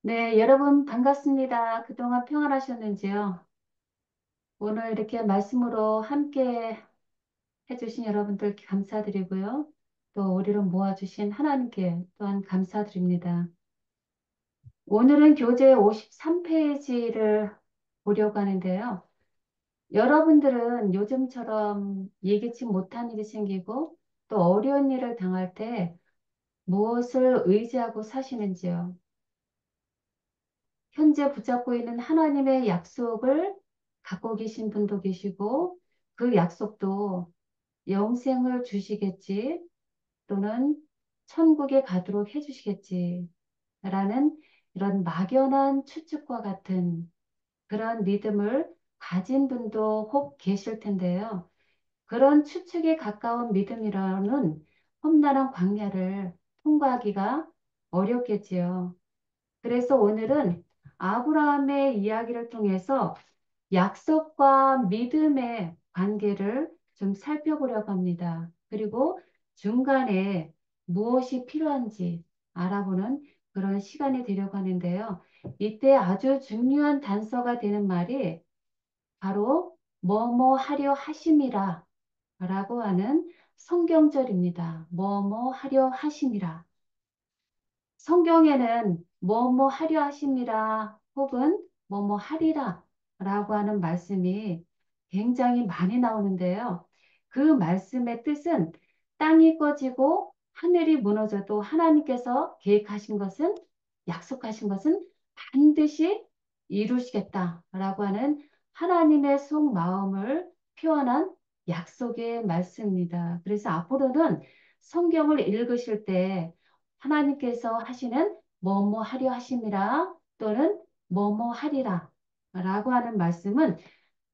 네, 여러분 반갑습니다. 그동안 평안하셨는지요? 오늘 이렇게 말씀으로 함께 해주신 여러분들께 감사드리고요. 또 우리를 모아주신 하나님께 또한 감사드립니다. 오늘은 교재 53페이지를 보려고 하는데요. 여러분들은 요즘처럼 예기치 못한 일이 생기고 또 어려운 일을 당할 때 무엇을 의지하고 사시는지요? 현재 붙잡고 있는 하나님의 약속을 갖고 계신 분도 계시고 그 약속도 영생을 주시겠지 또는 천국에 가도록 해주시겠지 라는 이런 막연한 추측과 같은 그런 믿음을 가진 분도 혹 계실 텐데요. 그런 추측에 가까운 믿음이라는 험난한 광야를 통과하기가 어렵겠지요. 그래서 오늘은 아브라함의 이야기를 통해서 약속과 믿음의 관계를 좀 살펴보려고 합니다. 그리고 중간에 무엇이 필요한지 알아보는 그런 시간이 되려고 하는데요. 이때 아주 중요한 단서가 되는 말이 바로 뭐뭐 하려 하심이라 라고 하는 성경절입니다. 뭐뭐 하려 하심이라. 성경에는 뭐뭐 하려 하심이라 혹은 뭐뭐 하리라 라고 하는 말씀이 굉장히 많이 나오는데요. 그 말씀의 뜻은 땅이 꺼지고 하늘이 무너져도 하나님께서 계획하신 것은 약속하신 것은 반드시 이루시겠다라고 하는 하나님의 속마음을 표현한 약속의 말씀입니다. 그래서 앞으로는 성경을 읽으실 때 하나님께서 하시는 뭐뭐 하려 하심이라 또는 뭐뭐 하리라 라고 하는 말씀은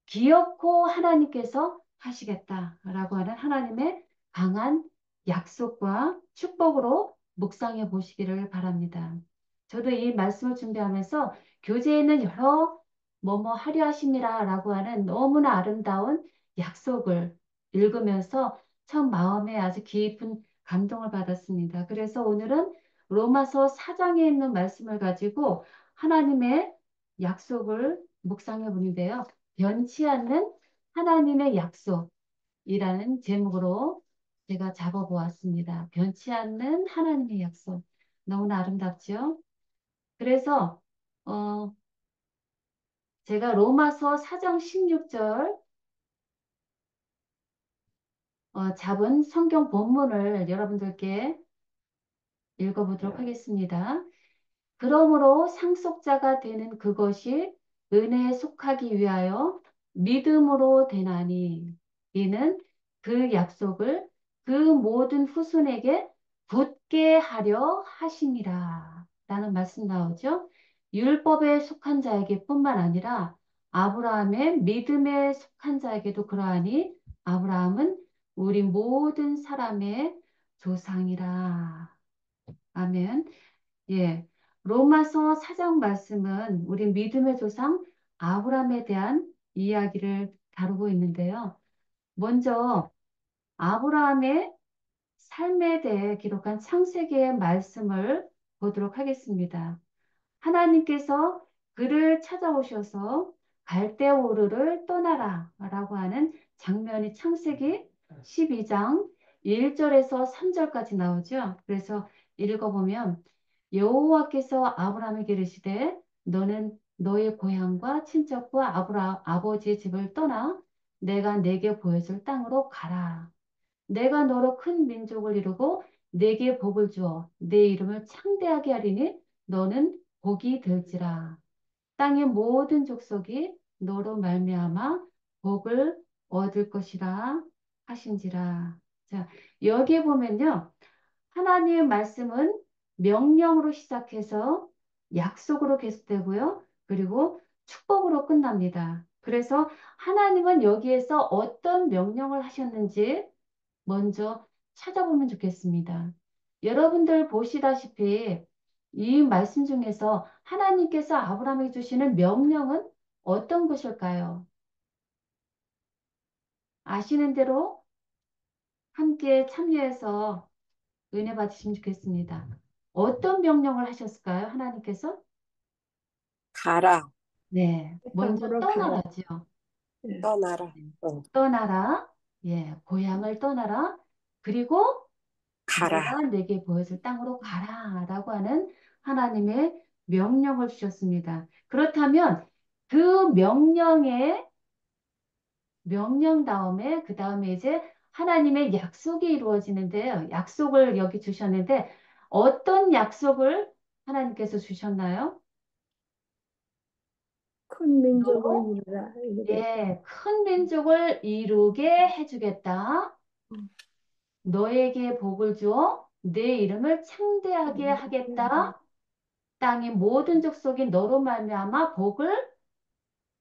기어코 하나님께서 하시겠다라고 하는 하나님의 강한 약속과 축복으로 묵상해 보시기를 바랍니다. 저도 이 말씀을 준비하면서 교재에 있는 여러 뭐뭐 하려 하심이라 라고 하는 너무나 아름다운 약속을 읽으면서 참 마음에 아주 깊은 감동을 받았습니다. 그래서 오늘은 로마서 4장에 있는 말씀을 가지고 하나님의 약속을 묵상해 보는데요. 변치 않는 하나님의 약속이라는 제목으로 제가 잡아보았습니다. 변치 않는 하나님의 약속. 너무나 아름답죠? 그래서 어, 제가 로마서 4장 16절 잡은 성경 본문을 여러분들께 읽어보도록 하겠습니다. 그러므로 상속자가 되는 그것이 은혜에 속하기 위하여 믿음으로 되나니 이는 그 약속을 그 모든 후손에게 굳게 하려 하심이라 라는 말씀 나오죠. 율법에 속한 자에게 뿐만 아니라 아브라함의 믿음에 속한 자에게도 그러하니 아브라함은 우리 모든 사람의 조상이라. 아멘. 예. 로마서 4장 말씀은 우리 믿음의 조상 아브라함에 대한 이야기를 다루고 있는데요. 먼저 아브라함의 삶에 대해 기록한 창세기의 말씀을 보도록 하겠습니다. 하나님께서 그를 찾아오셔서 갈대오르를 떠나라 라고 하는 장면이 창세기 12장 1절에서 3절까지 나오죠. 그래서 읽어보면 여호와께서 아브라함에게 이르시되 너는 너의 고향과 친척과 아버지의 집을 떠나 내가 내게 보여줄 땅으로 가라. 내가 너로 큰 민족을 이루고 내게 복을 주어 내 이름을 창대하게 하리니 너는 복이 될지라. 땅의 모든 족속이 너로 말미암아 복을 얻을 것이라 하신지라. 자, 여기에 보면요. 하나님의 말씀은 명령으로 시작해서 약속으로 계속되고요. 그리고 축복으로 끝납니다. 그래서 하나님은 여기에서 어떤 명령을 하셨는지 먼저 찾아보면 좋겠습니다. 여러분들 보시다시피 이 말씀 중에서 하나님께서 아브라함에게 주시는 명령은 어떤 것일까요? 아시는 대로 함께 참여해서 은혜 받으시면 좋겠습니다. 어떤 명령을 하셨을까요? 하나님께서? 가라, 네, 그 먼저 땅으로 가라. 떠나라죠. 예. 떠나라, 네. 어, 떠나라. 예, 고향을 떠나라. 그리고 가라. 내가 내게 보여줄 땅으로 가라라고 하는 하나님의 명령을 주셨습니다. 그렇다면 그 명령 다음에 그 다음에 이제 하나님의 약속이 이루어지는데요. 약속을 여기 주셨는데 어떤 약속을 하나님께서 주셨나요? 큰 민족을 너, 이루겠다. 예, 큰 민족을 이루게 해주겠다. 너에게 복을 주어 내 이름을 창대하게 하겠다. 땅의 모든 족속이 너로 말미암아 복을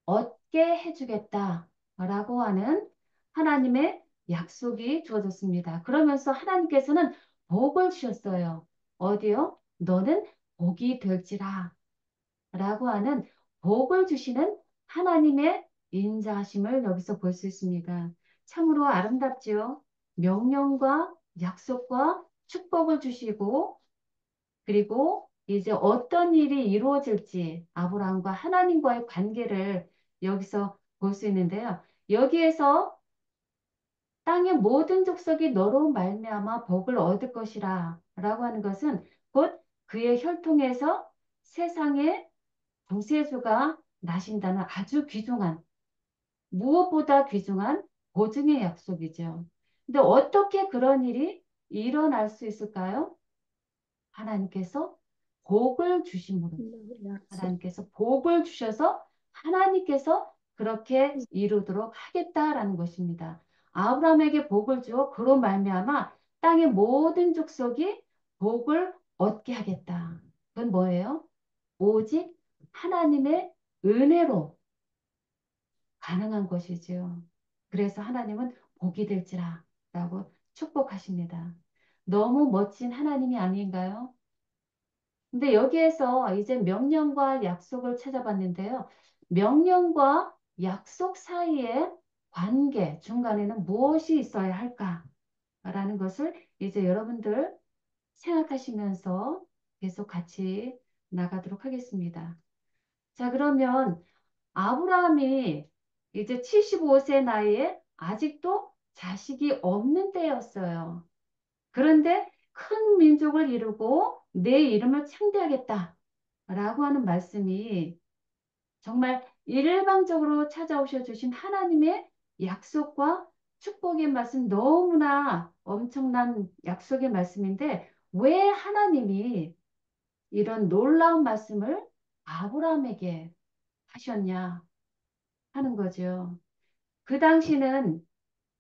얻게 해주겠다. 라고 하는 하나님의 약속이 주어졌습니다. 그러면서 하나님께서는 복을 주셨어요. 어디요? 너는 복이 될지라. 라고 하는 복을 주시는 하나님의 인자하심을 여기서 볼 수 있습니다. 참으로 아름답지요. 명령과 약속과 축복을 주시고 그리고 이제 어떤 일이 이루어질지 아브라함과 하나님과의 관계를 여기서 볼 수 있는데요. 여기에서 땅의 모든 족속이 너로 말미암아 복을 얻을 것이라 라고 하는 것은 곧 그의 혈통에서 세상에 구세주가 나신다는 아주 귀중한 무엇보다 귀중한 보증의 약속이죠. 근데 어떻게 그런 일이 일어날 수 있을까요? 하나님께서 복을 주심으로 약속. 하나님께서 복을 주셔서 하나님께서 그렇게 이루도록 하겠다라는 것입니다. 아브라함에게 복을 주어 그로 말미암아 땅의 모든 족속이 복을 얻게 하겠다. 그건 뭐예요? 오직 하나님의 은혜로 가능한 것이지요. 그래서 하나님은 복이 될지라 라고 축복하십니다. 너무 멋진 하나님이 아닌가요? 근데 여기에서 이제 명령과 약속을 찾아봤는데요. 명령과 약속 사이의 관계 중간에는 무엇이 있어야 할까라는 것을 이제 여러분들 생각하시면서 계속 같이 나가도록 하겠습니다. 자, 그러면 아브라함이 이제 75세 나이에 아직도 자식이 없는 때였어요. 그런데 큰 민족을 이루고 내 이름을 창대하겠다. 라고 하는 말씀이 정말 일방적으로 찾아오셔 주신 하나님의 약속과 축복의 말씀 너무나 엄청난 약속의 말씀인데 왜 하나님이 이런 놀라운 말씀을 아브라함에게 하셨냐 하는 거죠. 그 당시는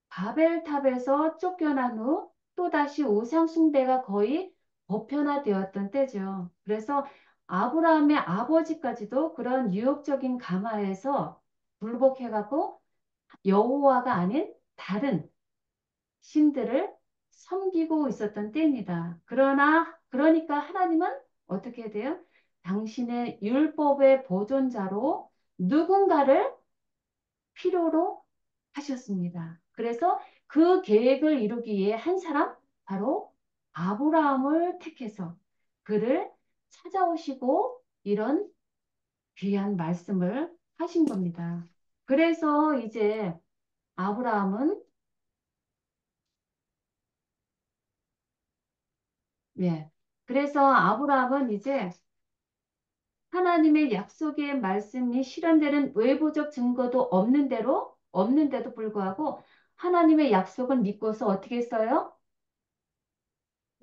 바벨탑에서 쫓겨난 후 또다시 우상숭배가 거의 보편화되었던 때죠. 그래서 아브라함의 아버지까지도 그런 유혹적인 가마에서 굴복해갖고 여호와가 아닌 다른 신들을 섬기고 있었던 때입니다. 그러니까 하나님은 어떻게 돼요? 당신의 율법의 보존자로 누군가를 필요로 하셨습니다. 그래서 그 계획을 이루기 위해 한 사람, 바로 아브라함을 택해서 그를 찾아오시고 이런 귀한 말씀을 하신 겁니다. 그래서 이제 아브라함은, 예. 그래서 아브라함은 이제 하나님의 약속의 말씀이 실현되는 외부적 증거도 없는데도 불구하고 하나님의 약속을 믿고서 어떻게 했어요?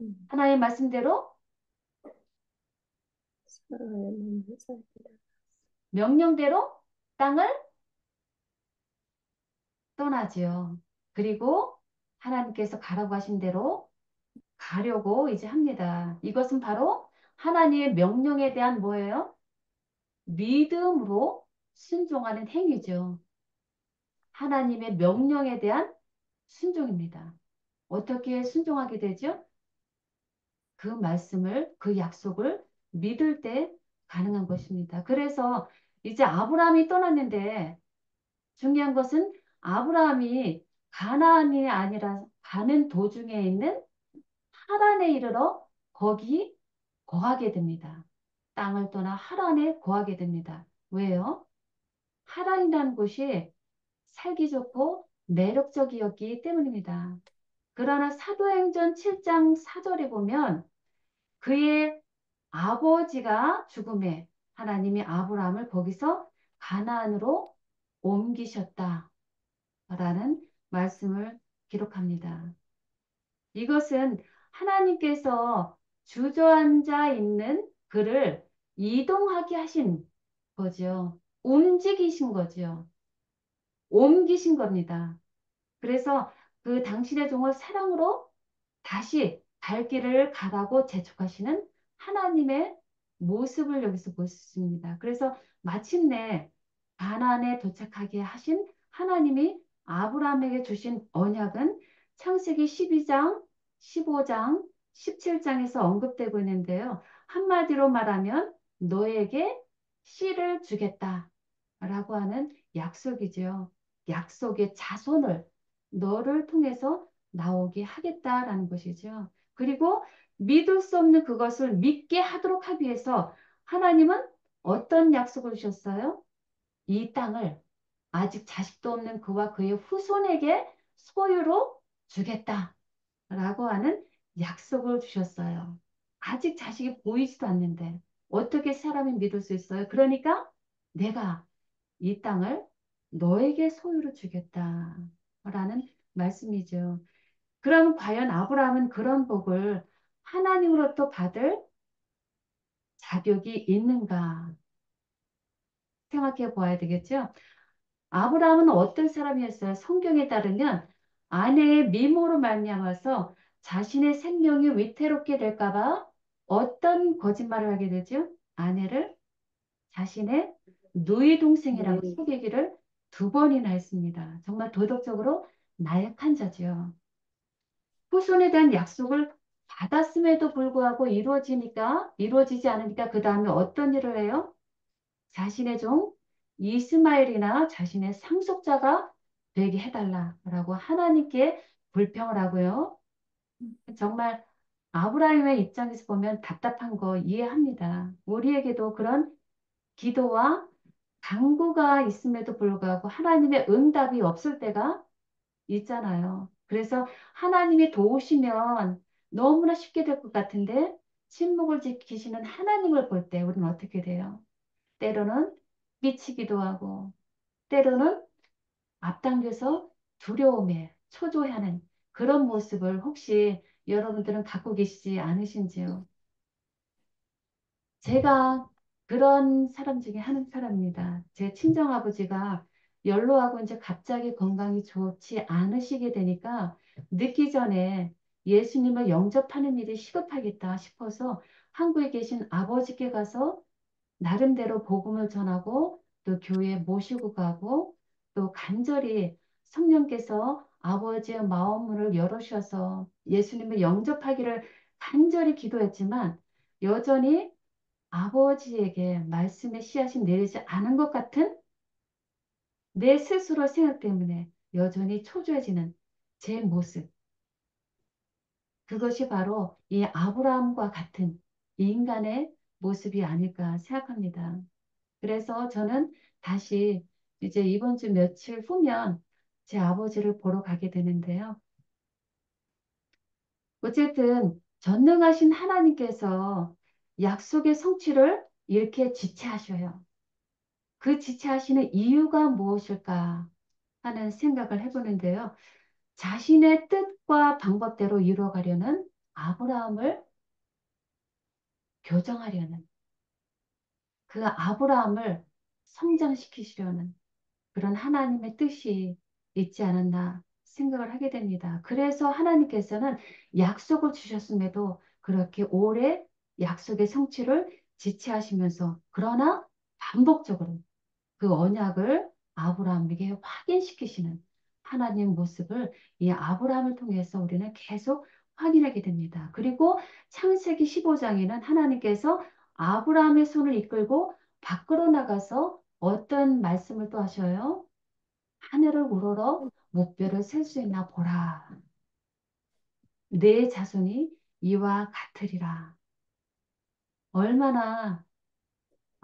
음, 하나님의 말씀대로 살아야만 살리라. 명령대로 땅을 떠나지요. 그리고 하나님께서 가라고 하신 대로 가려고 이제 합니다. 이것은 바로 하나님의 명령에 대한 뭐예요? 믿음으로 순종하는 행위죠. 하나님의 명령에 대한 순종입니다. 어떻게 순종하게 되죠? 그 말씀을, 그 약속을 믿을 때 가능한 것입니다. 그래서 이제 아브라함이 떠났는데 중요한 것은 아브라함이 가나안이 아니라 가는 도중에 있는 하란에 이르러 거기 거하게 됩니다. 땅을 떠나 하란에 거하게 됩니다. 왜요? 하란이라는 곳이 살기 좋고 매력적이었기 때문입니다. 그러나 사도행전 7장 4절에 보면 그의 아버지가 죽음에 하나님이 아브라함을 거기서 가나안으로 옮기셨다라는 말씀을 기록합니다. 이것은 하나님께서 주저앉아 있는 그를 이동하게 하신 거죠. 움직이신 거죠. 옮기신 겁니다. 그래서 그 당신의 종을 사랑으로 다시 갈 길을 가라고 재촉하시는 하나님의 모습을 여기서 볼 수 있습니다. 그래서 마침내 가나안에 도착하게 하신 하나님이 아브라함에게 주신 언약은 창세기 12장, 15장, 17장에서 언급되고 있는데요. 한마디로 말하면 너에게 씨를 주겠다 라고 하는 약속이죠. 약속의 자손을 너를 통해서 나오게 하겠다라는 것이죠. 그리고 믿을 수 없는 그것을 믿게 하도록 하기 위해서 하나님은 어떤 약속을 주셨어요? 이 땅을 아직 자식도 없는 그와 그의 후손에게 소유로 주겠다라고 하는 약속을 주셨어요. 아직 자식이 보이지도 않는데 어떻게 사람이 믿을 수 있어요? 그러니까 내가 이 땅을 너에게 소유로 주겠다라는 말씀이죠. 그럼 과연 아브라함은 그런 복을 하나님으로부터 받을 자격이 있는가 생각해 보아야 되겠죠? 아브라함은 어떤 사람이었어요? 성경에 따르면 아내의 미모로 말미암아서 자신의 생명이 위태롭게 될까 봐 어떤 거짓말을 하게 되죠? 아내를 자신의 누이 동생이라고 네. 속이기를 두 번이나 했습니다. 정말 도덕적으로 나약한 자죠. 후손에 대한 약속을 받았음에도 불구하고 이루어지지 않으니까 그 다음에 어떤 일을 해요? 자신의 종 이스마엘이나 자신의 상속자가 되게 해달라라고 하나님께 불평을 하고요. 정말 아브라함의 입장에서 보면 답답한 거 이해합니다. 우리에게도 그런 기도와 간구가 있음에도 불구하고 하나님의 응답이 없을 때가 있잖아요. 그래서 하나님이 도우시면 너무나 쉽게 될 것 같은데 침묵을 지키시는 하나님을 볼 때 우리는 어떻게 돼요? 때로는 미치기도 하고 때로는 앞당겨서 두려움에 초조해하는 그런 모습을 혹시 여러분들은 갖고 계시지 않으신지요? 제가 그런 사람 중에 한 사람입니다. 제 친정아버지가 연로하고 이제 갑자기 건강이 좋지 않으시게 되니까 늦기 전에 예수님을 영접하는 일이 시급하겠다 싶어서 한국에 계신 아버지께 가서 나름대로 복음을 전하고 또 교회에 모시고 가고 또 간절히 성령께서 아버지의 마음을 열어주셔서 예수님을 영접하기를 간절히 기도했지만 여전히 아버지에게 말씀의 씨앗이 내리지 않은 것 같은 내 스스로 생각 때문에 여전히 초조해지는 제 모습. 그것이 바로 이 아브라함과 같은 이 인간의 모습이 아닐까 생각합니다. 그래서 저는 다시 이제 이번 주 며칠 후면 제 아버지를 보러 가게 되는데요. 어쨌든 전능하신 하나님께서 약속의 성취를 이렇게 지체하셔요. 그 지체하시는 이유가 무엇일까 하는 생각을 해보는데요. 자신의 뜻과 방법대로 이루어가려는 아브라함을 교정하려는 그 아브라함을 성장시키시려는 그런 하나님의 뜻이 있지 않았나 생각을 하게 됩니다. 그래서 하나님께서는 약속을 주셨음에도 그렇게 오래 약속의 성취를 지체하시면서 그러나 반복적으로 그 언약을 아브라함에게 확인시키시는 하나님 모습을 이 아브라함을 통해서 우리는 계속 확인하게 됩니다. 그리고 창세기 15장에는 하나님께서 아브라함의 손을 이끌고 밖으로 나가서 어떤 말씀을 또 하셔요? 하늘을 우러러 무뼈를 셀 수 있나 보라. 내 자손이 이와 같으리라. 얼마나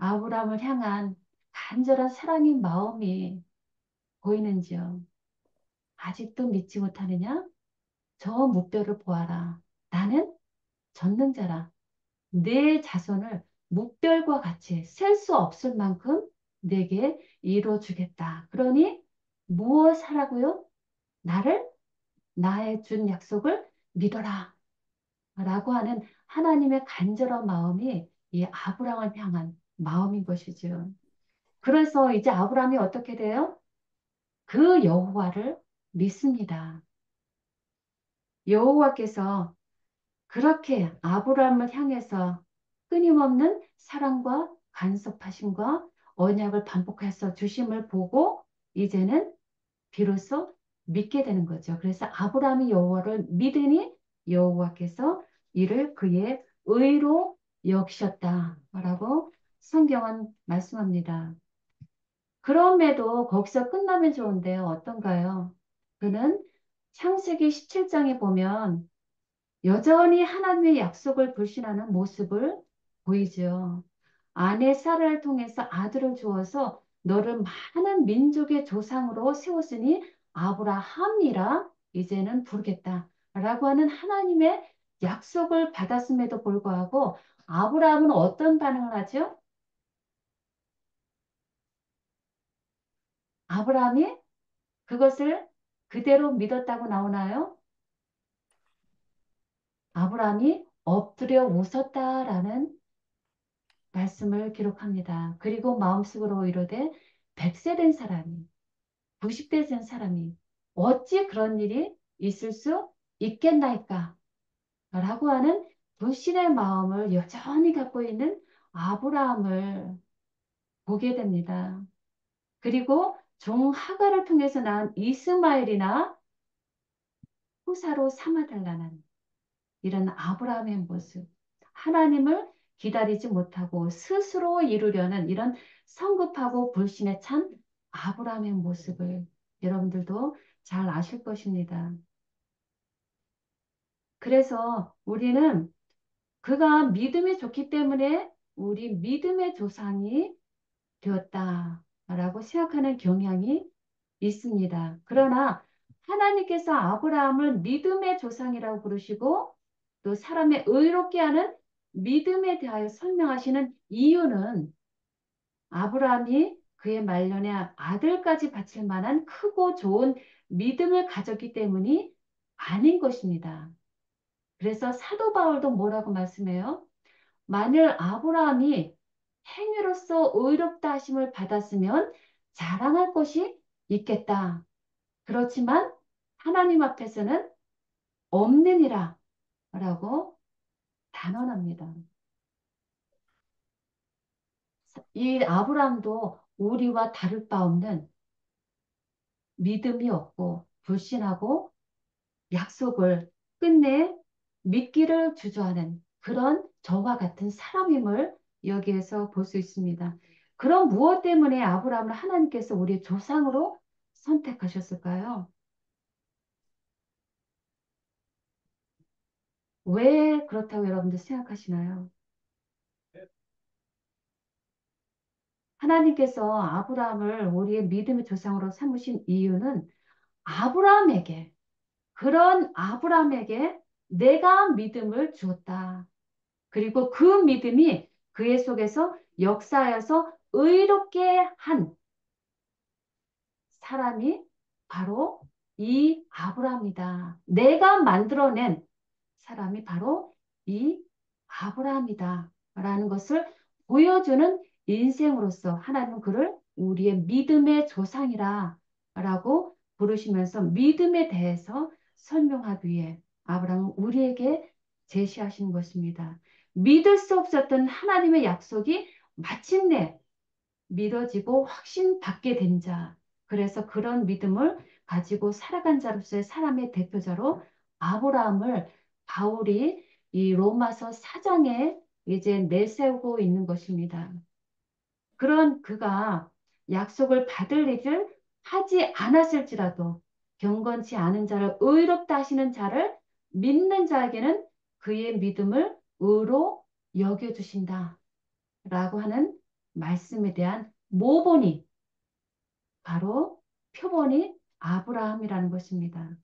아브라함을 향한 간절한 사랑의 마음이 보이는지요? 아직도 믿지 못하느냐? 저 무뼈를 보아라. 나는 전능자라. 내 자손을 무별과 같이 셀 수 없을 만큼 내게 이루어주겠다. 그러니 무엇하라고요? 나를 나의 준 약속을 믿어라. 라고 하는 하나님의 간절한 마음이 이 아브라함을 향한 마음인 것이죠. 그래서 이제 아브라함이 어떻게 돼요? 그 여호와를 믿습니다. 여호와께서 그렇게 아브라함을 향해서 끊임없는 사랑과 간섭하심과 언약을 반복해서 주심을 보고 이제는 비로소 믿게 되는 거죠. 그래서 아브라함이 여호와를 믿으니 여호와께서 이를 그의 의로 여기셨다라고 성경은 말씀합니다. 그럼에도 거기서 끝나면 좋은데요. 어떤가요? 그는 창세기 17장에 보면 여전히 하나님의 약속을 불신하는 모습을 보이죠. 아내 사라를 통해서 아들을 주어서 너를 많은 민족의 조상으로 세웠으니 아브라함이라 이제는 부르겠다. 라고 하는 하나님의 약속을 받았음에도 불구하고 아브라함은 어떤 반응을 하죠? 아브라함이 그것을 그대로 믿었다고 나오나요? 아브라함이 엎드려 웃었다라는 말씀을 기록합니다. 그리고 마음속으로 이르되 100세 된 사람이 90대 된 사람이 어찌 그런 일이 있을 수 있겠나이까? 라고 하는 불신의 마음을 여전히 갖고 있는 아브라함을 보게 됩니다. 그리고 종 하가를 통해서 낳은 이스마엘이나 후사로 삼아달라는 이런 아브라함의 모습, 하나님을 기다리지 못하고 스스로 이루려는 이런 성급하고 불신에 찬 아브라함의 모습을 여러분들도 잘 아실 것입니다. 그래서 우리는 그가 믿음이 좋기 때문에 우리 믿음의 조상이 되었다라고 생각하는 경향이 있습니다. 그러나 하나님께서 아브라함을 믿음의 조상이라고 부르시고 또 사람의 의롭게 하는 믿음에 대하여 설명하시는 이유는 아브라함이 그의 말년에 아들까지 바칠 만한 크고 좋은 믿음을 가졌기 때문이 아닌 것입니다. 그래서 사도 바울도 뭐라고 말씀해요? 만일 아브라함이 행위로서 의롭다 하심을 받았으면 자랑할 것이 있겠다. 그렇지만 하나님 앞에서는 없느니라 라고 단언합니다. 이 아브라함도 우리와 다를 바 없는 믿음이 없고 불신하고 약속을 끝내 믿기를 주저하는 그런 저와 같은 사람임을 여기에서 볼 수 있습니다. 그럼 무엇 때문에 아브라함을 하나님께서 우리의 조상으로 선택하셨을까요? 왜 그렇다고 여러분들 생각하시나요? 하나님께서 아브라함을 우리의 믿음의 조상으로 삼으신 이유는 아브라함에게, 그런 아브라함에게 내가 믿음을 주었다. 그리고 그 믿음이 그의 속에서 역사하여서 의롭게 한 사람이 바로 이 아브라함이다. 내가 만들어낸 사람이 바로 이 아브라함이다. 라는 것을 보여주는 인생으로서 하나님은 그를 우리의 믿음의 조상이라 라고 부르시면서 믿음에 대해서 설명하기 위해 아브라함은 우리에게 제시하시는 것입니다. 믿을 수 없었던 하나님의 약속이 마침내 믿어지고 확신받게 된 자. 그래서 그런 믿음을 가지고 살아간 자로서의 사람의 대표자로 아브라함을 바울이 이 로마서 4장에 이제 내세우고 있는 것입니다. 그런 그가 약속을 받을 일을 하지 않았을지라도 경건치 않은 자를 의롭다 하시는 자를 믿는 자에게는 그의 믿음을 의로 여겨주신다. 라고 하는 말씀에 대한 모본이 바로 표본이 아브라함이라는 것입니다.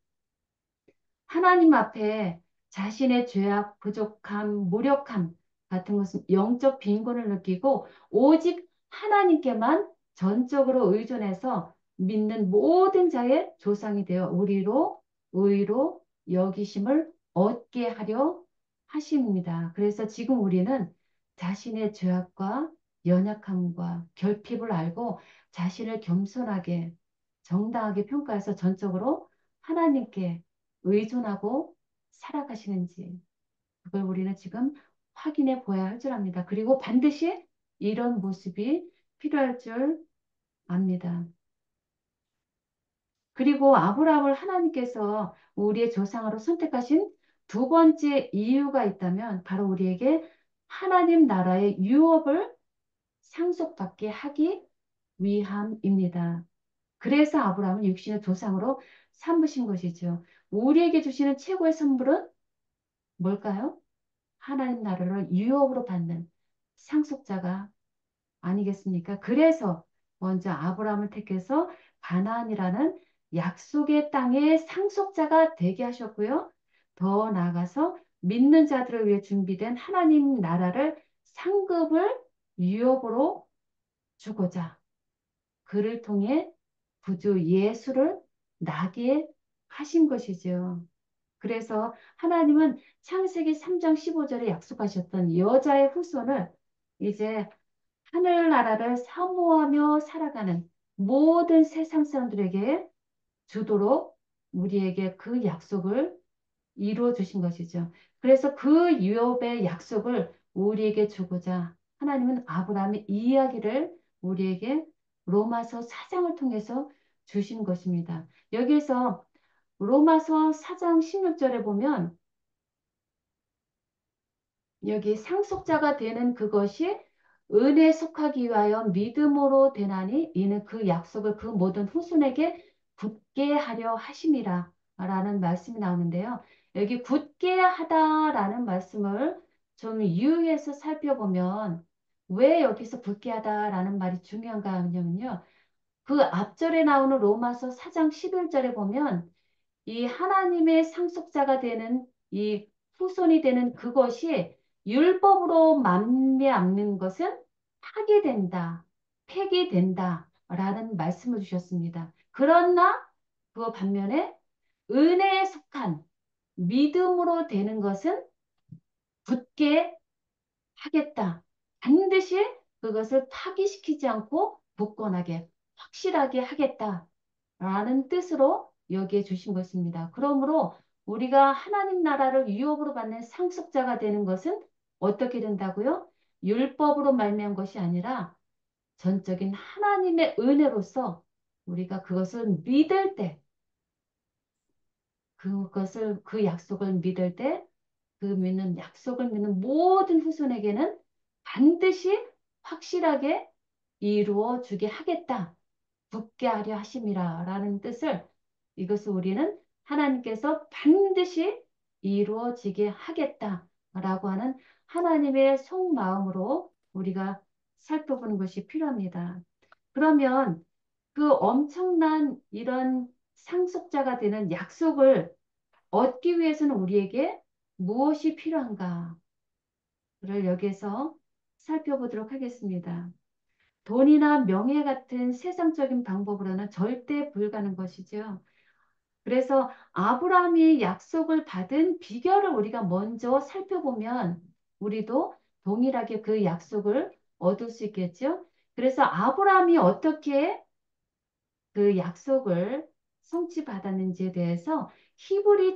하나님 앞에 자신의 죄악, 부족함, 무력함 같은 것은 영적 빈곤을 느끼고 오직 하나님께만 전적으로 의존해서 믿는 모든 자의 조상이 되어 우리로 의로 여기심을 얻게 하려 하십니다. 그래서 지금 우리는 자신의 죄악과 연약함과 결핍을 알고 자신을 겸손하게 정당하게 평가해서 전적으로 하나님께 의존하고 살아가시는지 그걸 우리는 지금 확인해 보아야 할 줄 압니다. 그리고 반드시 이런 모습이 필요할 줄 압니다. 그리고 아브라함을 하나님께서 우리의 조상으로 선택하신 두 번째 이유가 있다면 바로 우리에게 하나님 나라의 유업을 상속받게 하기 위함입니다. 그래서 아브라함은 육신의 조상으로 삼으신 것이죠. 우리에게 주시는 최고의 선물은 뭘까요? 하나님 나라를 유업으로 받는 상속자가 아니겠습니까? 그래서 먼저 아브라함을 택해서 가나안이라는 약속의 땅의 상속자가 되게 하셨고요. 더 나아가서 믿는 자들을 위해 준비된 하나님 나라를 상급을 유업으로 주고자 그를 통해 구주 예수를 나게 하신 것이죠. 그래서 하나님은 창세기 3장 15절에 약속하셨던 여자의 후손을 이제 하늘나라를 사모하며 살아가는 모든 세상 사람들에게 주도록 우리에게 그 약속을 이루어 주신 것이죠. 그래서 그 유업의 약속을 우리에게 주고자 하나님은 아브라함의 이야기를 우리에게 로마서 4장을 통해서 주신 것입니다. 여기서 로마서 4장 16절에 보면 여기 상속자가 되는 그것이 은혜에 속하기 위하여 믿음으로 되나니 이는 그 약속을 그 모든 후손에게 굳게 하려 하심이라 라는 말씀이 나오는데요. 여기 굳게 하다라는 말씀을 좀 유의해서 살펴보면 왜 여기서 굳게 하다라는 말이 중요한가 하면요. 그 앞절에 나오는 로마서 4장 11절에 보면 이 하나님의 상속자가 되는 이 후손이 되는 그것이 율법으로 말미암는 것은 파괴된다, 폐기된다 라는 말씀을 주셨습니다. 그러나 그 반면에 은혜에 속한 믿음으로 되는 것은 굳게 하겠다. 반드시 그것을 파기시키지 않고 굳건하게 확실하게 하겠다. 라는 뜻으로 여기에 주신 것입니다. 그러므로 우리가 하나님 나라를 유업으로 받는 상속자가 되는 것은 어떻게 된다고요? 율법으로 말미암은 것이 아니라 전적인 하나님의 은혜로서 우리가 그것을 믿을 때, 그것을 그 약속을 믿을 때, 그 믿는 약속을 믿는 모든 후손에게는 반드시 확실하게 이루어 주게 하겠다. 붙게 하려 하심이라 라는 뜻을 이것을 우리는 하나님께서 반드시 이루어지게 하겠다라고 하는 하나님의 속마음으로 우리가 살펴보는 것이 필요합니다. 그러면 그 엄청난 이런 상속자가 되는 약속을 얻기 위해서는 우리에게 무엇이 필요한가를 여기에서 살펴보도록 하겠습니다. 돈이나 명예 같은 세상적인 방법으로는 절대 불가능한 것이죠. 그래서 아브라함이 약속을 받은 비결을 우리가 먼저 살펴보면 우리도 동일하게 그 약속을 얻을 수 있겠죠. 그래서 아브라함이 어떻게 그 약속을 성취받았는지에 대해서 히브리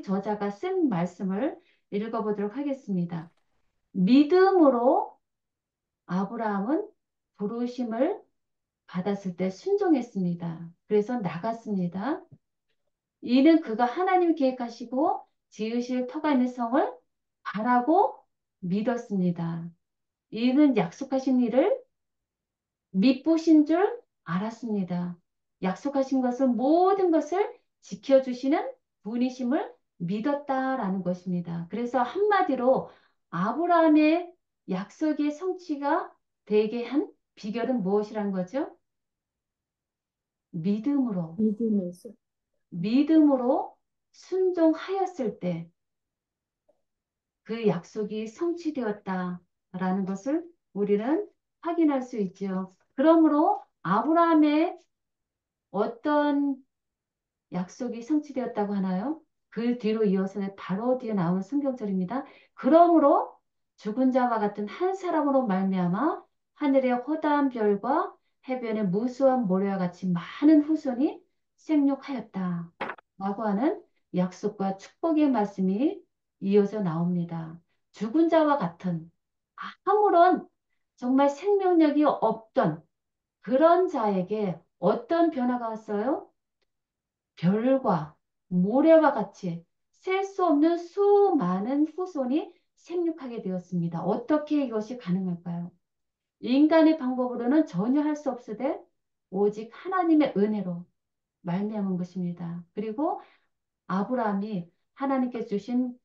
저자가 쓴 말씀을 읽어보도록 하겠습니다. 믿음으로 아브라함은 부르심을 받았을 때 순종했습니다. 그래서 나갔습니다. 이는 그가 하나님 계획하시고 지으실 터가 있는 성을 바라고 믿었습니다. 이는 약속하신 일을 믿으신 줄 알았습니다. 약속하신 것은 모든 것을 지켜주시는 분이심을 믿었다라는 것입니다. 그래서 한마디로 아브라함의 약속의 성취가 되게 한 비결은 무엇이란 거죠? 믿음으로, 믿음에서. 믿음으로 순종하였을 때 그 약속이 성취되었다라는 것을 우리는 확인할 수 있죠. 그러므로 아브라함의 어떤 약속이 성취되었다고 하나요? 그 뒤로 이어서 바로 뒤에 나오는 성경절입니다. 그러므로 죽은 자와 같은 한 사람으로 말미암아 하늘의 허다한 별과 해변의 무수한 모래와 같이 많은 후손이 생육하였다. 라고 하는 약속과 축복의 말씀이 이어져 나옵니다. 죽은 자와 같은 아무런 정말 생명력이 없던 그런 자에게 어떤 변화가 왔어요? 별과 모래와 같이 셀 수 없는 수많은 후손이 생육하게 되었습니다. 어떻게 이것이 가능할까요? 인간의 방법으로는 전혀 할 수 없으되 오직 하나님의 은혜로 말미암은 것입니다. 그리고 아브라함이 하나님께 주신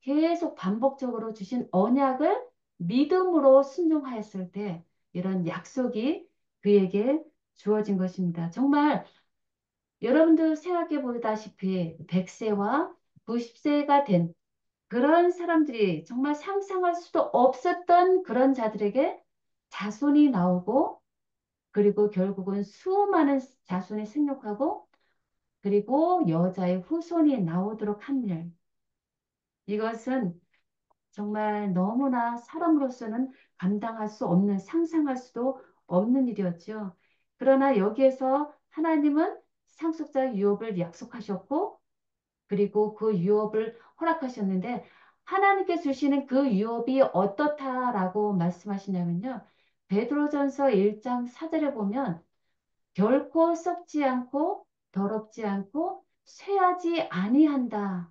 계속 반복적으로 주신 언약을 믿음으로 순종하였을 때 이런 약속이 그에게 주어진 것입니다. 정말 여러분도 생각해 보다시피 100세와 90세가 된 그런 사람들이 정말 상상할 수도 없었던 그런 자들에게 자손이 나오고 그리고 결국은 수많은 자손이 생육하고 그리고 여자의 후손이 나오도록 한 일. 이것은 정말 너무나 사람으로서는 감당할 수 없는, 상상할 수도 없는 일이었죠. 그러나 여기에서 하나님은 상속자 유업을 약속하셨고 그리고 그 유업을 허락하셨는데 하나님께 주시는 그 유업이 어떻다라고 말씀하시냐면요. 베드로전서 1장 4절에 보면 결코 썩지 않고 더럽지 않고 쇠하지 아니한다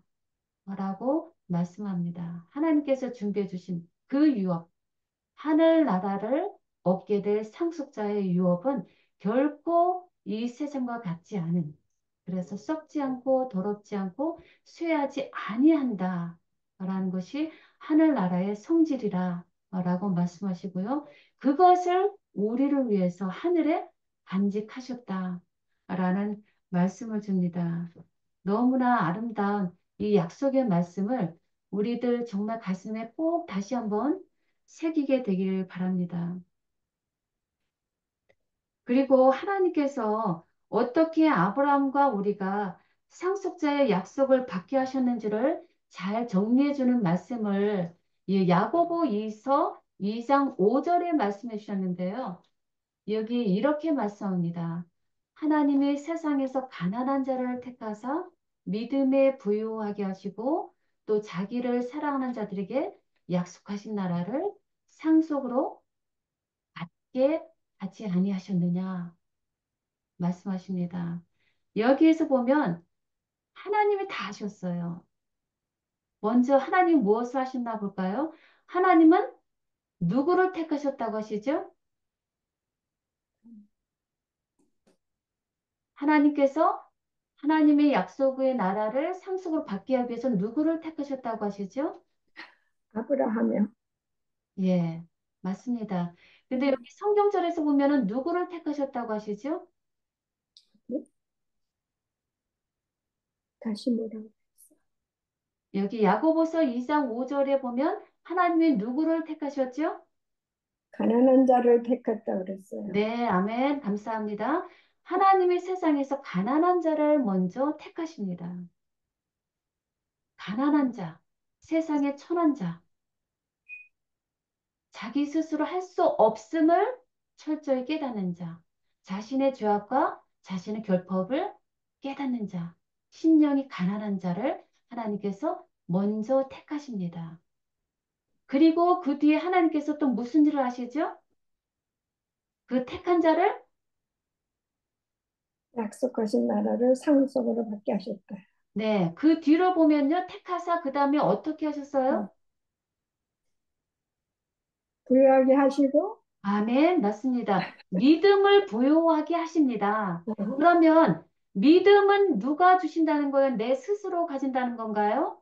라고 말씀합니다. 하나님께서 준비해 주신 그 유업 하늘나라를 얻게 될 상속자의 유업은 결코 이 세상과 같지 않은 그래서 썩지 않고 더럽지 않고 쇠하지 아니한다 라는 것이 하늘나라의 성질이라 라고 말씀하시고요. 그것을 우리를 위해서 하늘에 간직하셨다 라는 말씀을 줍니다. 너무나 아름다운 이 약속의 말씀을 우리들 정말 가슴에 꼭 다시 한번 새기게 되기를 바랍니다. 그리고 하나님께서 어떻게 아브라함과 우리가 상속자의 약속을 받게 하셨는지를 잘 정리해 주는 말씀을 이 야고보 2서 2장 5절에 말씀해 주셨는데요. 여기 이렇게 말씀합니다. 하나님이 세상에서 가난한 자를 택하사 믿음에 부유하게 하시고 또 자기를 사랑하는 자들에게 약속하신 나라를 상속으로 받게 하지 아니하셨느냐 말씀하십니다. 여기에서 보면 하나님이 다 하셨어요. 먼저 하나님 무엇을 하셨나 볼까요? 하나님은 누구를 택하셨다고 하시죠? 하나님께서 하나님의 약속의 나라를 상속으로 받게 하기 위해서 누구를 택하셨다고 하시죠? 아브라함이요. 예, 맞습니다. 근데 네. 여기 성경절에서 보면은 누구를 택하셨다고 하시죠? 네. 다시 뭐라고? 여기 야고보서 2장 5절에 보면 하나님이 누구를 택하셨죠? 가난한 자를 택했다 그랬어요. 네, 아멘. 감사합니다. 하나님이 세상에서 가난한 자를 먼저 택하십니다. 가난한 자, 세상의 천한 자, 자기 스스로 할 수 없음을 철저히 깨닫는 자, 자신의 죄악과 자신의 결핍을 깨닫는 자, 심령이 가난한 자를 하나님께서 먼저 택하십니다. 그리고 그 뒤에 하나님께서 또 무슨 일을 하시죠? 그 택한 자를 약속하신 나라를 상속으로 받게 하셨다. 네, 그 뒤로 보면요. 택하사 그 다음에 어떻게 하셨어요? 어, 부유하게 하시고, 아멘, 맞습니다. 믿음을 부여하게 하십니다. 어, 그러면 믿음은 누가 주신다는 거예요? 내 스스로 가진다는 건가요?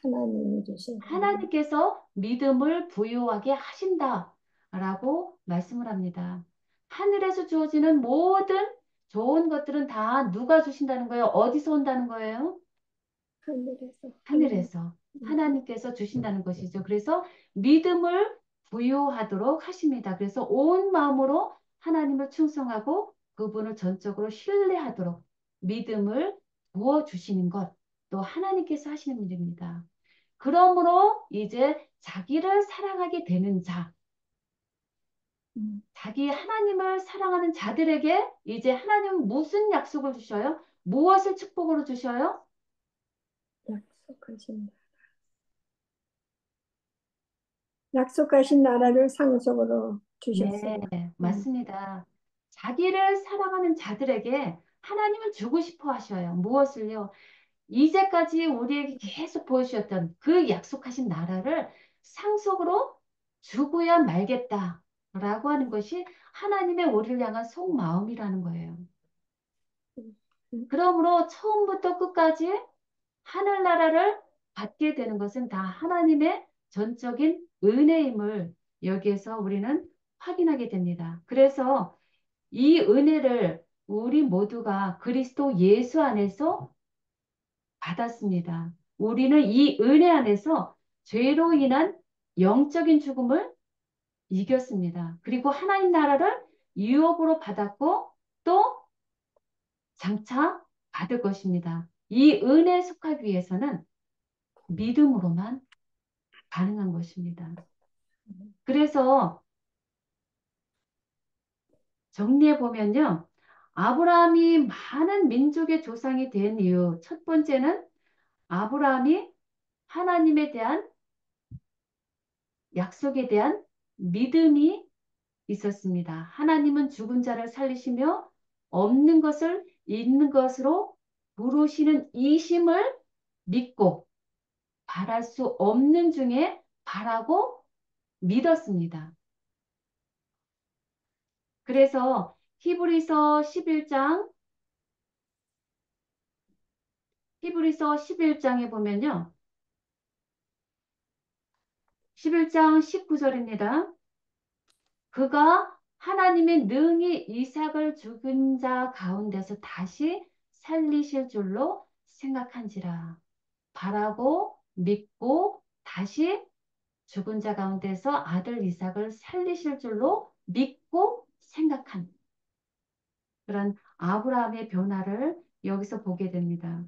하나님이 주신 겁니다. 하나님께서 믿음을 부여하게 하신다. 라고 말씀을 합니다. 하늘에서 주어지는 모든 좋은 것들은 다 누가 주신다는 거예요? 어디서 온다는 거예요? 하늘에서 하나님. 하늘에서 음, 하나님께서 주신다는 것이죠. 그래서 믿음을 부여하도록 하십니다. 그래서 온 마음으로 하나님을 충성하고 그분을 전적으로 신뢰하도록 믿음을 부어주시는 것, 또 하나님께서 하시는 일입니다. 그러므로 이제 자기를 사랑하게 되는 자, 음, 자기 하나님을 사랑하는 자들에게 이제 하나님은 무슨 약속을 주셔요? 무엇을 축복으로 주셔요? 약속하신 약속하신 나라를 상속으로 네, 주셨어요. 음, 맞습니다. 자기를 사랑하는 자들에게 하나님은 주고 싶어 하셔요. 무엇을요? 이제까지 우리에게 계속 보여주셨던 그 약속하신 나라를 상속으로 주고야 말겠다. 라고 하는 것이 하나님의 우리를 향한 속마음이라는 거예요. 음, 음, 그러므로 처음부터 끝까지 하늘나라를 받게 되는 것은 다 하나님의 전적인 은혜임을 여기에서 우리는 확인하게 됩니다. 그래서 이 은혜를 우리 모두가 그리스도 예수 안에서 받았습니다. 우리는 이 은혜 안에서 죄로 인한 영적인 죽음을 이겼습니다. 그리고 하나님 나라를 유업으로 받았고 또 장차 받을 것입니다. 이 은혜에 속하기 위해서는 믿음으로만 가능한 것입니다. 그래서 정리해 보면요. 아브라함이 많은 민족의 조상이 된 이유, 첫 번째는 아브라함이 하나님에 대한 약속에 대한 믿음이 있었습니다. 하나님은 죽은 자를 살리시며 없는 것을 있는 것으로 부르시는 이심을 믿고 바랄 수 없는 중에 바라고 믿었습니다. 그래서 히브리서 11장, 히브리서 11장에 보면요. 11장 19절입니다. 그가 하나님의 능히 이삭을 죽은 자 가운데서 다시 살리실 줄로 생각한지라. 바라고 믿고 다시 죽은 자 가운데서 아들 이삭을 살리실 줄로 믿고 생각한 그런 아브라함의 변화를 여기서 보게 됩니다.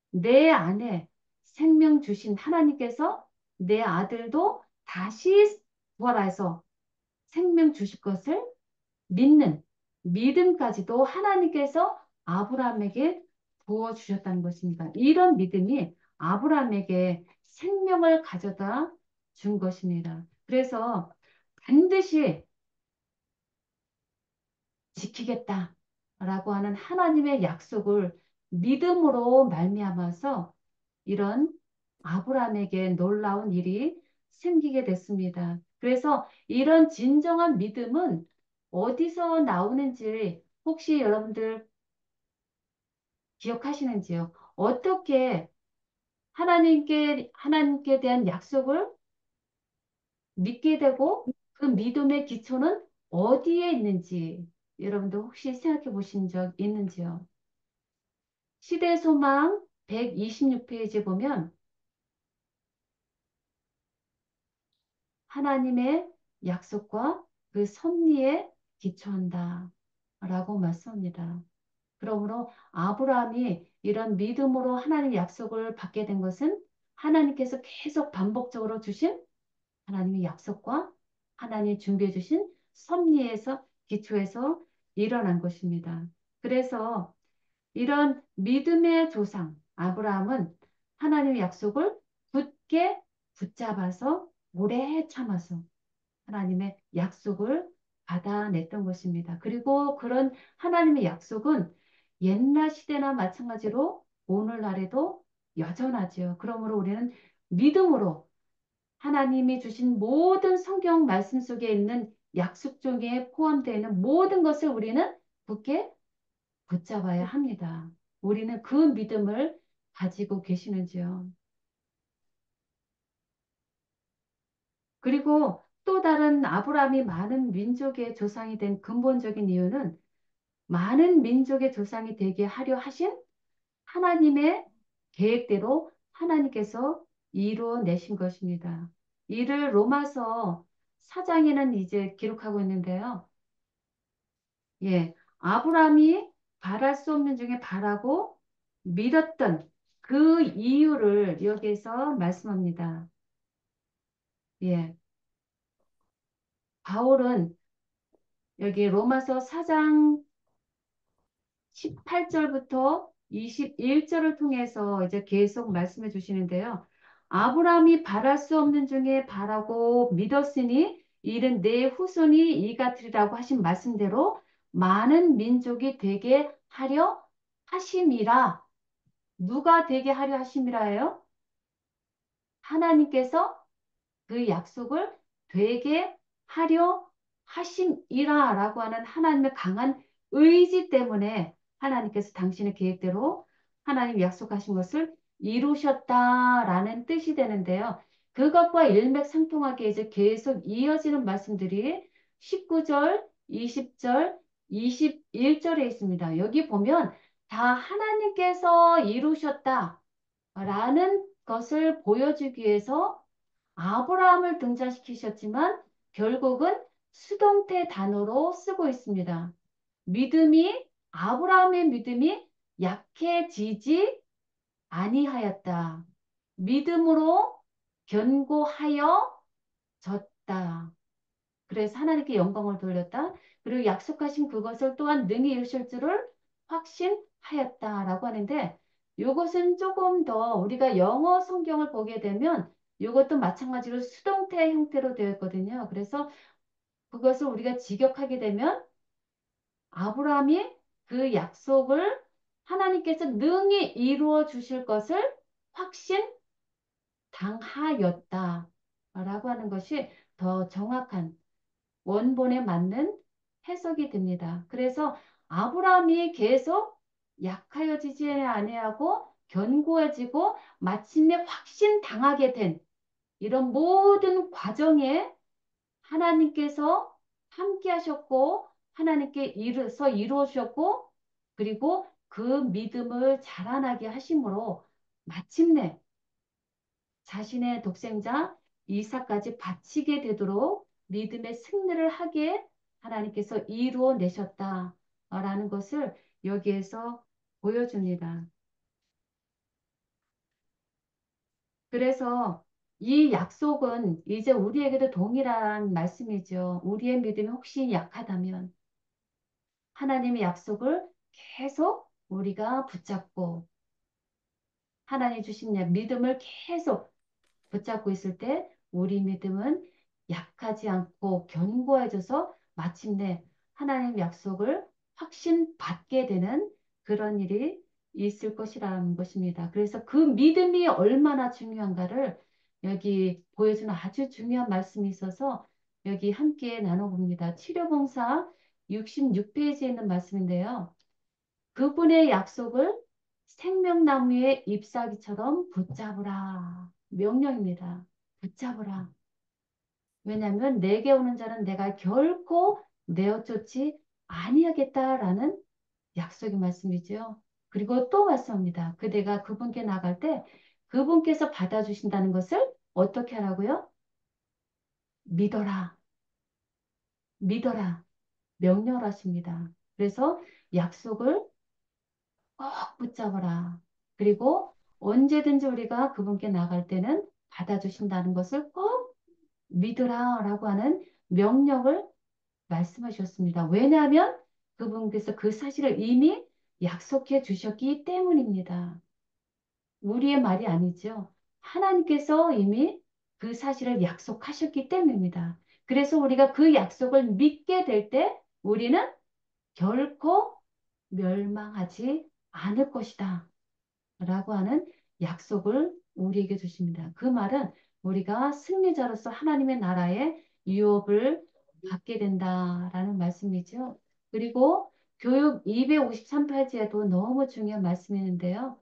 내 안에 생명 주신 하나님께서 내 아들도 다시 부활해서 생명 주실 것을 믿는 믿음까지도 하나님께서 아브라함에게 부어주셨다는 것입니다. 이런 믿음이 아브라함에게 생명을 가져다 준 것입니다. 그래서 반드시 지키겠다라고 하는 하나님의 약속을 믿음으로 말미암아서 이런 아브라함에게 놀라운 일이 생기게 됐습니다. 그래서 이런 진정한 믿음은 어디서 나오는지 혹시 여러분들 기억하시는지요? 어떻게 하나님께 대한 약속을 믿게 되고 그 믿음의 기초는 어디에 있는지 여러분들 혹시 생각해 보신 적 있는지요? 시대소망 126페이지 보면 하나님의 약속과 그 섭리에 기초한다 라고 말씀합니다. 그러므로 아브라함이 이런 믿음으로 하나님의 약속을 받게 된 것은 하나님께서 계속 반복적으로 주신 하나님의 약속과 하나님이 준비해 주신 섭리에서 기초해서 일어난 것입니다. 그래서 이런 믿음의 조상 아브라함은 하나님의 약속을 굳게 붙잡아서 오래 참아서 하나님의 약속을 받아냈던 것입니다. 그리고 그런 하나님의 약속은 옛날 시대나 마찬가지로 오늘날에도 여전하지요. 그러므로 우리는 믿음으로 하나님이 주신 모든 성경 말씀 속에 있는 약속 중에 포함되어 있는 모든 것을 우리는 굳게 붙잡아야 합니다. 우리는 그 믿음을 가지고 계시는지요. 그리고 또 다른 아브라함이 많은 민족의 조상이 된 근본적인 이유는 많은 민족의 조상이 되게 하려 하신 하나님의 계획대로 하나님께서 이루어내신 것입니다. 이를 로마서 4장에는 이제 기록하고 있는데요. 예, 아브라함이 바랄 수 없는 중에 바라고 믿었던 그 이유를 여기에서 말씀합니다. 예, 바울은 여기 로마서 4장 18절부터 21절을 통해서 이제 계속 말씀해 주시는데요. 아브라함이 바랄 수 없는 중에 바라고 믿었으니 이는 내 후손이 이 같으리라고 하신 말씀대로 많은 민족이 되게 하려 하심이라. 누가 되게 하려 하심이라예요? 하나님께서 그 약속을 되게 하려 하심이라라고 하는 하나님의 강한 의지 때문에 하나님께서 당신의 계획대로 하나님 약속하신 것을 이루셨다라는 뜻이 되는데요. 그것과 일맥상통하게 이제 계속 이어지는 말씀들이 19절, 20절, 21절에 있습니다. 여기 보면 다 하나님께서 이루셨다라는 것을 보여주기 위해서 아브라함을 등장시키셨지만 결국은 수동태 단어로 쓰고 있습니다. 아브라함의 믿음이 약해지지 아니하였다. 믿음으로 견고하여 졌다. 그래서 하나님께 영광을 돌렸다. 그리고 약속하신 그것을 또한 능히 이루실 줄을 확신하였다라고 하는데 이것은 조금 더 우리가 영어 성경을 보게 되면 이것도 마찬가지로 수동태 형태로 되어 있거든요. 그래서 그것을 우리가 직역하게 되면 아브라함이 그 약속을 하나님께서 능히 이루어 주실 것을 확신당하였다라고 하는 것이 더 정확한 원본에 맞는 해석이 됩니다. 그래서 아브라함이 계속 약하여지지 아니하고 견고해지고 마침내 확신당하게 된 이런 모든 과정에 하나님께서 함께 하셨고 하나님께 이루어 주셨고 그리고 그 믿음을 자라나게 하심으로 마침내 자신의 독생자 이삭까지 바치게 되도록 믿음의 승리를 하게 하나님께서 이루어 내셨다라는 것을 여기에서 보여줍니다. 그래서 이 약속은 이제 우리에게도 동일한 말씀이죠. 우리의 믿음이 혹시 약하다면 하나님의 약속을 계속 우리가 붙잡고 하나님 주신 믿음을 계속 붙잡고 있을 때 우리 믿음은 약하지 않고 견고해져서 마침내 하나님 약속을 확신받게 되는 그런 일이 있을 것이라는 것입니다. 그래서 그 믿음이 얼마나 중요한가를 여기 보여주는 아주 중요한 말씀이 있어서 여기 함께 나눠봅니다. 치료봉사 66페이지에 있는 말씀인데요. 그분의 약속을 생명나무의 잎사귀처럼 붙잡으라. 명령입니다. 붙잡으라. 왜냐하면 내게 오는 자는 내가 결코 내어 쫓지 아니하겠다라는 약속의 말씀이죠. 그리고 또 말씀합니다. 그대가 그분께 나갈 때 그분께서 받아주신다는 것을 어떻게 하라고요? 믿어라. 믿어라. 명령을 하십니다. 그래서 약속을 꼭 붙잡아라. 그리고 언제든지 우리가 그분께 나갈 때는 받아주신다는 것을 꼭 믿으라 라고 하는 명령을 말씀하셨습니다. 왜냐하면 그분께서 그 사실을 이미 약속해 주셨기 때문입니다. 우리의 말이 아니죠. 하나님께서 이미 그 사실을 약속하셨기 때문입니다. 그래서 우리가 그 약속을 믿게 될 때 우리는 결코 멸망하지 않을 것이다. 라고 하는 약속을 우리에게 주십니다. 그 말은 우리가 승리자로서 하나님의 나라의 유업을 받게 된다라는 말씀이죠. 그리고 교육 253페이지에도 너무 중요한 말씀이 있는데요.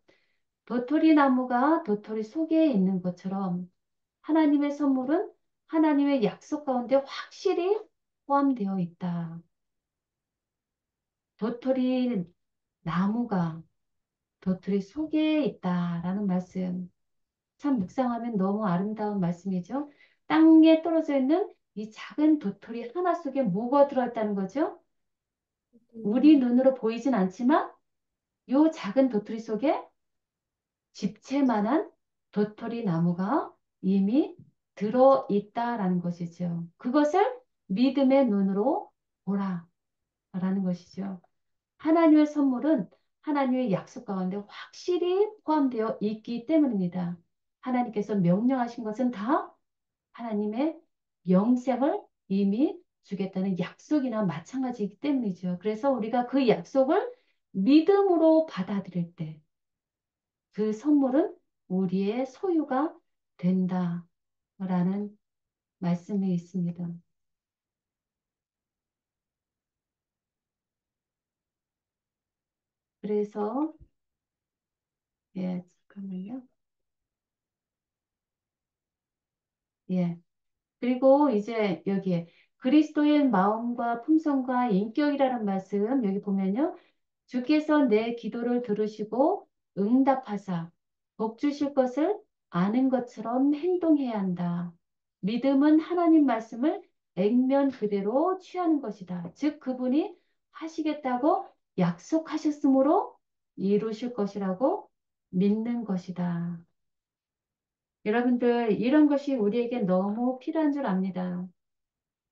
도토리 나무가 도토리 속에 있는 것처럼 하나님의 선물은 하나님의 약속 가운데 확실히 포함되어 있다. 도토리 나무가 도토리 속에 있다라는 말씀. 참 묵상하면 너무 아름다운 말씀이죠. 땅에 떨어져 있는 이 작은 도토리 하나 속에 뭐가 들어있다는 거죠? 우리 눈으로 보이진 않지만 이 작은 도토리 속에 집채만한 도토리 나무가 이미 들어있다라는 것이죠. 그것을 믿음의 눈으로 보라라는 것이죠. 하나님의 선물은 하나님의 약속 가운데 확실히 포함되어 있기 때문입니다. 하나님께서 명령하신 것은 다 하나님의 영생을 이미 주겠다는 약속이나 마찬가지이기 때문이죠. 그래서 우리가 그 약속을 믿음으로 받아들일 때 그 선물은 우리의 소유가 된다라는 말씀이 있습니다. 그래서 예, 잠깐만요. 예. 그리고 이제 여기에 그리스도의 마음과 품성과 인격이라는 말씀 여기 보면요. 주께서 내 기도를 들으시고 응답하사 복 주실 것을 아는 것처럼 행동해야 한다. 믿음은 하나님 말씀을 액면 그대로 취하는 것이다. 즉 그분이 하시겠다고 약속하셨으므로 이루실 것이라고 믿는 것이다. 여러분들 이런 것이 우리에게 너무 필요한 줄 압니다.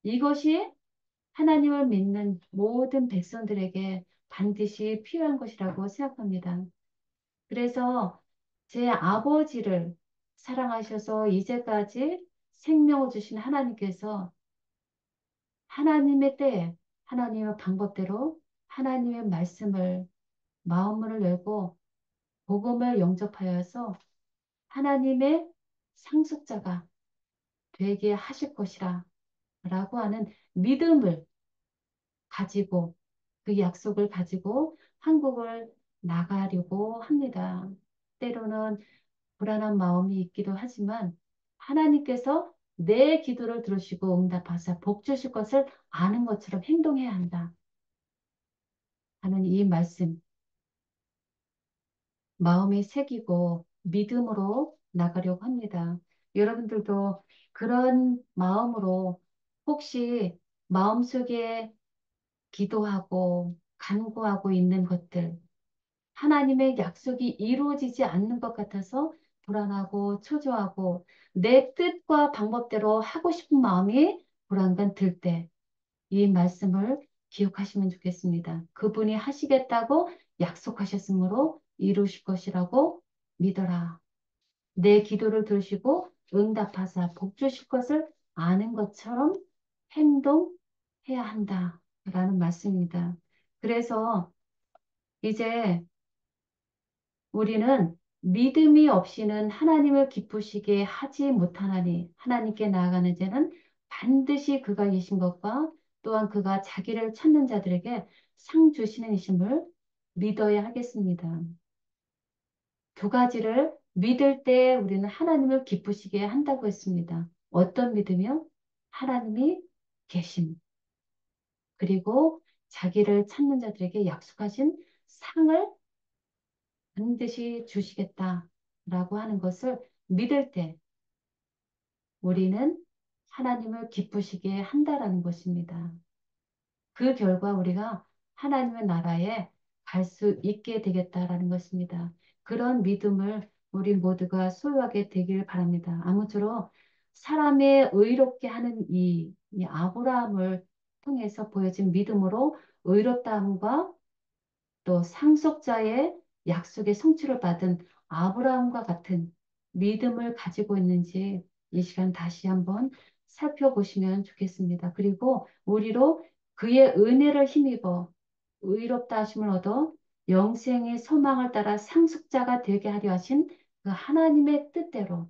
이것이 하나님을 믿는 모든 백성들에게 반드시 필요한 것이라고 생각합니다. 그래서 제 아버지를 사랑하셔서 이제까지 생명을 주신 하나님께서 하나님의 때에 하나님의 방법대로 하나님의 말씀을 마음을 열고 복음을 영접하여서 하나님의 상속자가 되게 하실 것이라 라고 하는 믿음을 가지고 그 약속을 가지고 한국을 나가려고 합니다. 때로는 불안한 마음이 있기도 하지만 하나님께서 내 기도를 들으시고 응답하사 복 주실 것을 아는 것처럼 행동해야 한다 하는 이 말씀 마음에 새기고 믿음으로 나가려고 합니다. 여러분들도 그런 마음으로 혹시 마음속에 기도하고 간구하고 있는 것들, 하나님의 약속이 이루어지지 않는 것 같아서 불안하고 초조하고 내 뜻과 방법대로 하고 싶은 마음이 불안감 들 때 이 말씀을 기억하시면 좋겠습니다. 그분이 하시겠다고 약속하셨으므로 이루실 것이라고 믿어라. 내 기도를 들으시고 응답하사 복 주실 것을 아는 것처럼 행동해야 한다라는 말씀입니다. 그래서 이제 우리는 믿음이 없이는 하나님을 기쁘시게 하지 못하나니 하나님께 나아가는 자는 반드시 그가 계신 것과 또한 그가 자기를 찾는 자들에게 상 주시는 이심을 믿어야 하겠습니다. 두 가지를 믿을 때 우리는 하나님을 기쁘시게 한다고 했습니다. 어떤 믿음이요? 하나님이 계심. 그리고 자기를 찾는 자들에게 약속하신 상을 반드시 주시겠다라고 하는 것을 믿을 때 우리는 하나님을 기쁘시게 한다라는 것입니다. 그 결과 우리가 하나님의 나라에 갈 수 있게 되겠다라는 것입니다. 그런 믿음을 우리 모두가 소유하게 되길 바랍니다. 아무쪼록 사람의 의롭게 하는 이 아브라함을 통해서 보여진 믿음으로 의롭다함과 또 상속자의 약속의 성취를 받은 아브라함과 같은 믿음을 가지고 있는지 이 시간 다시 한번 살펴보시면 좋겠습니다. 그리고 우리로 그의 은혜를 힘입어 의롭다 하심을 얻어 영생의 소망을 따라 상속자가 되게 하려 하신 그 하나님의 뜻대로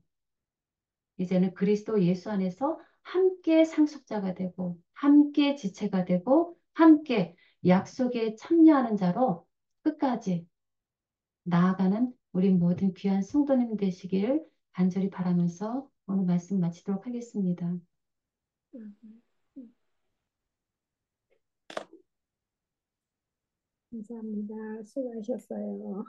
이제는 그리스도 예수 안에서 함께 상속자가 되고 함께 지체가 되고 함께 약속에 참여하는 자로 끝까지 나아가는 우리 모든 귀한 성도님 되시길 간절히 바라면서 오늘 말씀 마치도록 하겠습니다. 음, 감사합니다. 수고하셨어요.